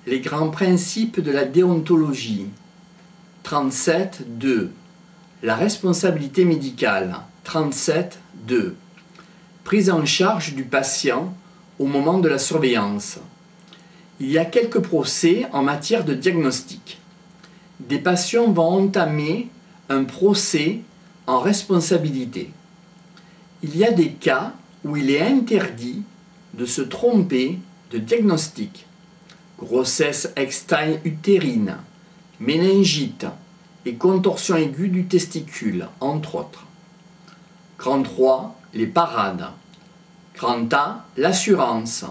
Les grands principes de la déontologie. 37.2. La responsabilité médicale. 37.2. Prise en charge du patient au moment de la surveillance. Il y a quelques procès en matière de diagnostic. Des patients vont entamer un procès en responsabilité. Il y a des cas où il est interdit de se tromper de diagnostic. Grossesse extra-utérine, méningite et contorsion aiguë du testicule, entre autres. Grand 3, les parades. Grand A, l'assurance.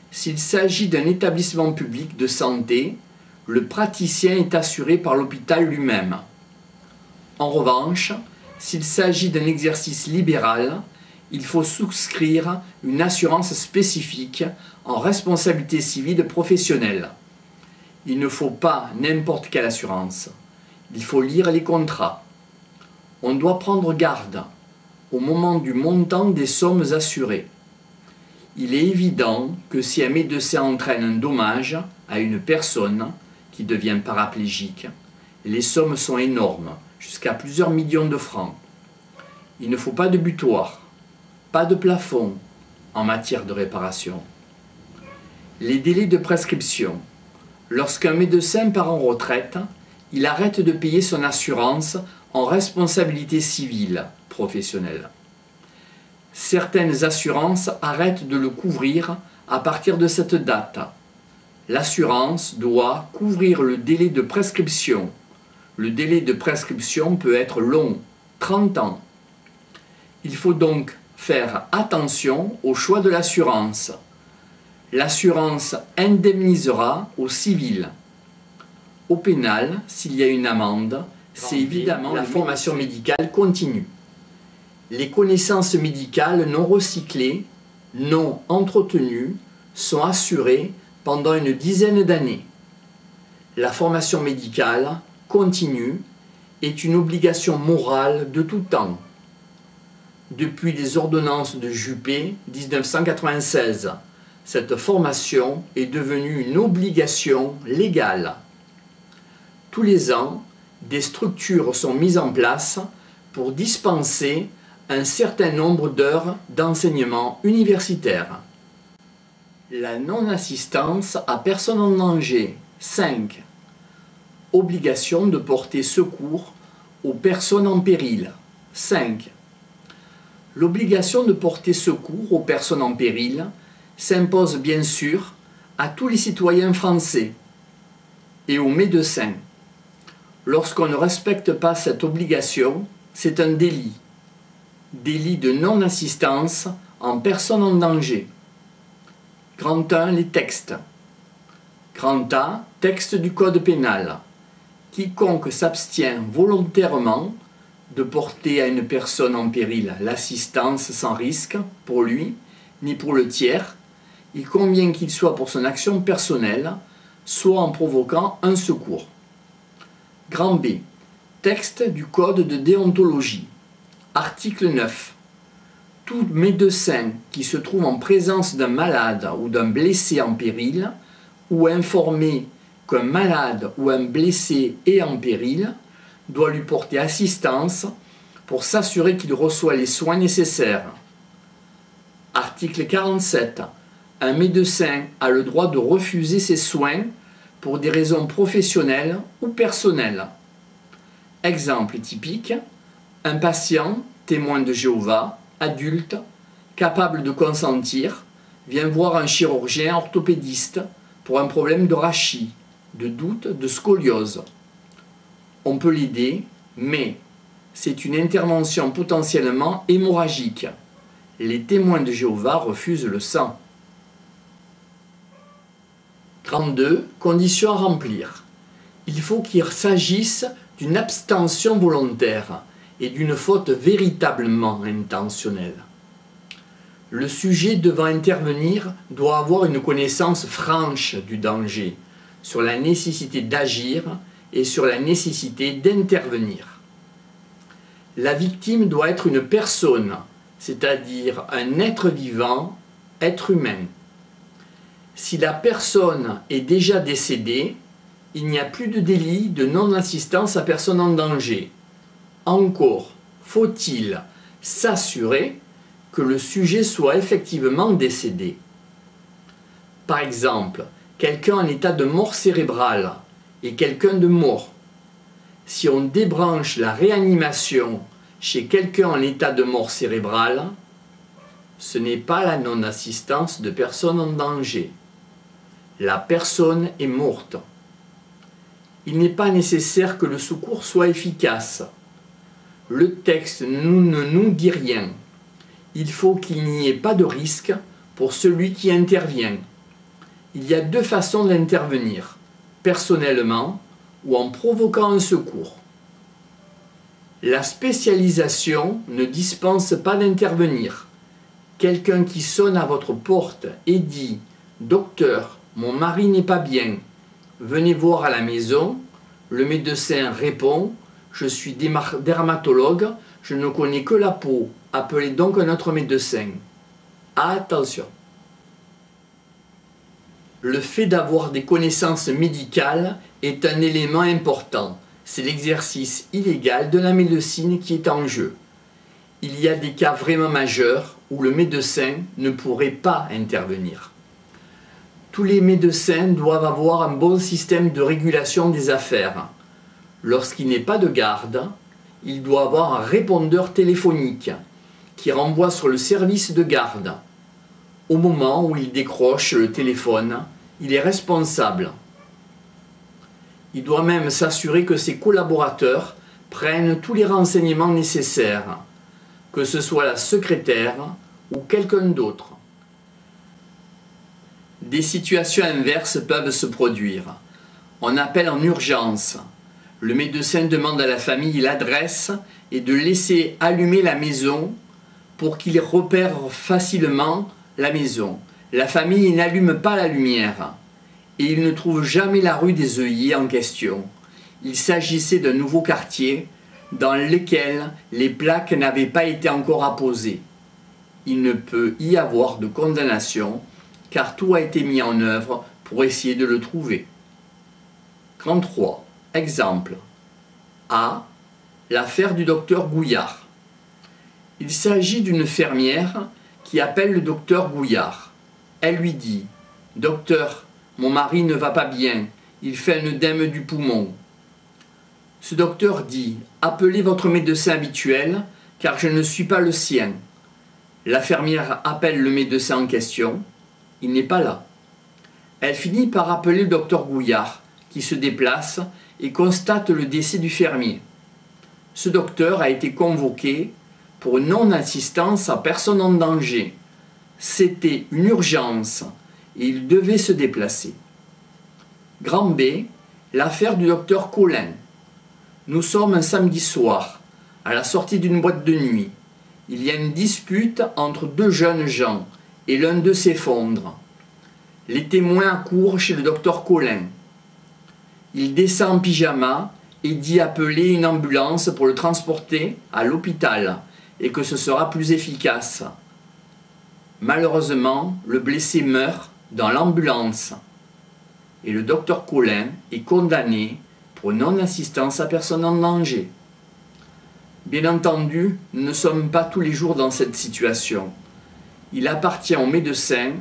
S'il s'agit d'un établissement public de santé, le praticien est assuré par l'hôpital lui-même. En revanche, s'il s'agit d'un exercice libéral, il faut souscrire une assurance spécifique en responsabilité civile professionnelle. Il ne faut pas n'importe quelle assurance. Il faut lire les contrats. On doit prendre garde au moment du montant des sommes assurées. Il est évident que si un médecin entraîne un dommage à une personne qui devient paraplégique, les sommes sont énormes, jusqu'à plusieurs millions de francs. Il ne faut pas de butoir, pas de plafond en matière de réparation. Les délais de prescription. Lorsqu'un médecin part en retraite, il arrête de payer son assurance en responsabilité civile professionnelle. Certaines assurances arrêtent de le couvrir à partir de cette date. L'assurance doit couvrir le délai de prescription. Le délai de prescription peut être long, 30 ans. Il faut donc faire attention au choix de l'assurance. L'assurance indemnisera au civil. Au pénal, s'il y a une amende, c'est évidemment la formation médicale continue. Les connaissances médicales non recyclées, non entretenues, sont assurées pendant une dizaine d'années. La formation médicale continue est une obligation morale de tout temps. Depuis les ordonnances de Juppé, 1996, cette formation est devenue une obligation légale. Tous les ans, des structures sont mises en place pour dispenser un certain nombre d'heures d'enseignement universitaire. La non-assistance à personne en danger. 5. Obligation de porter secours aux personnes en péril. 5. L'obligation de porter secours aux personnes en péril s'impose bien sûr à tous les citoyens français et aux médecins. Lorsqu'on ne respecte pas cette obligation, c'est un délit. Délit de non-assistance en personne en danger. Grand 1, les textes. Grand A, texte du Code pénal. Quiconque s'abstient volontairement de porter à une personne en péril l'assistance sans risque pour lui, ni pour le tiers, il convient qu'il soit pour son action personnelle, soit en provoquant un secours. Grand B, texte du Code de déontologie. Article 9. Tout médecin qui se trouve en présence d'un malade ou d'un blessé en péril, ou informé qu'un malade ou un blessé est en péril, doit lui porter assistance pour s'assurer qu'il reçoit les soins nécessaires. Article 47. Un médecin a le droit de refuser ses soins pour des raisons professionnelles ou personnelles. Exemple typique, un patient, témoin de Jéhovah, adulte, capable de consentir, vient voir un chirurgien orthopédiste pour un problème de rachis, de doute, de scoliose. On peut l'aider, mais c'est une intervention potentiellement hémorragique. Les témoins de Jéhovah refusent le sang. 32. Conditions à remplir. Il faut qu'il s'agisse d'une abstention volontaire et d'une faute véritablement intentionnelle. Le sujet devant intervenir doit avoir une connaissance franche du danger, sur la nécessité d'agir et sur la nécessité d'intervenir. La victime doit être une personne, c'est-à-dire un être vivant, être humain. Si la personne est déjà décédée, il n'y a plus de délit de non-assistance à personne en danger. Encore faut-il s'assurer que le sujet soit effectivement décédé. Par exemple, quelqu'un en état de mort cérébrale et quelqu'un de mort. Si on débranche la réanimation chez quelqu'un en état de mort cérébrale, ce n'est pas la non-assistance de personne en danger. La personne est morte. Il n'est pas nécessaire que le secours soit efficace. Le texte ne nous dit rien. Il faut qu'il n'y ait pas de risque pour celui qui intervient. Il y a deux façons d'intervenir, personnellement ou en provoquant un secours. La spécialisation ne dispense pas d'intervenir. Quelqu'un qui sonne à votre porte et dit « Docteur, mon mari n'est pas bien, venez voir à la maison », le médecin répond « Je suis dermatologue, je ne connais que la peau, appelez donc un autre médecin ». Attention! Le fait d'avoir des connaissances médicales est un élément important. C'est l'exercice illégal de la médecine qui est en jeu. Il y a des cas vraiment majeurs où le médecin ne pourrait pas intervenir. Tous les médecins doivent avoir un bon système de régulation des affaires. Lorsqu'il n'est pas de garde, il doit avoir un répondeur téléphonique qui renvoie sur le service de garde. Au moment où il décroche le téléphone, il est responsable. Il doit même s'assurer que ses collaborateurs prennent tous les renseignements nécessaires, que ce soit la secrétaire ou quelqu'un d'autre. Des situations inverses peuvent se produire. On appelle en urgence. Le médecin demande à la famille l'adresse et de laisser allumer la maison pour qu'il repère facilement la maison. La famille n'allume pas la lumière et il ne trouve jamais la rue des œillets en question. Il s'agissait d'un nouveau quartier dans lequel les plaques n'avaient pas été encore apposées. Il ne peut y avoir de condamnation car tout a été mis en œuvre pour essayer de le trouver. 33. Exemple. A. L'affaire du docteur Gouillard. Il s'agit d'une fermière qui appelle le docteur Gouillard. Elle lui dit « Docteur, mon mari ne va pas bien, il fait un œdème du poumon. » Ce docteur dit « Appelez votre médecin habituel, car je ne suis pas le sien. » La fermière appelle le médecin en question. Il n'est pas là. Elle finit par appeler le docteur Gouillard, qui se déplace et constate le décès du fermier. Ce docteur a été convoqué pour non-assistance à personne en danger. C'était une urgence et il devait se déplacer. Grand B, l'affaire du docteur Colin. Nous sommes un samedi soir, à la sortie d'une boîte de nuit. Il y a une dispute entre deux jeunes gens et l'un d'eux s'effondre. Les témoins accourent chez le docteur Colin. Il descend en pyjama et dit appeler une ambulance pour le transporter à l'hôpital et que ce sera plus efficace. Malheureusement, le blessé meurt dans l'ambulance et le docteur Colin est condamné pour non-assistance à personne en danger. Bien entendu, nous ne sommes pas tous les jours dans cette situation. Il appartient au médecin,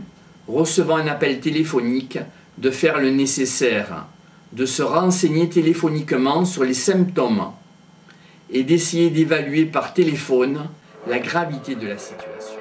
recevant un appel téléphonique, de faire le nécessaire, de se renseigner téléphoniquement sur les symptômes et d'essayer d'évaluer par téléphone la gravité de la situation.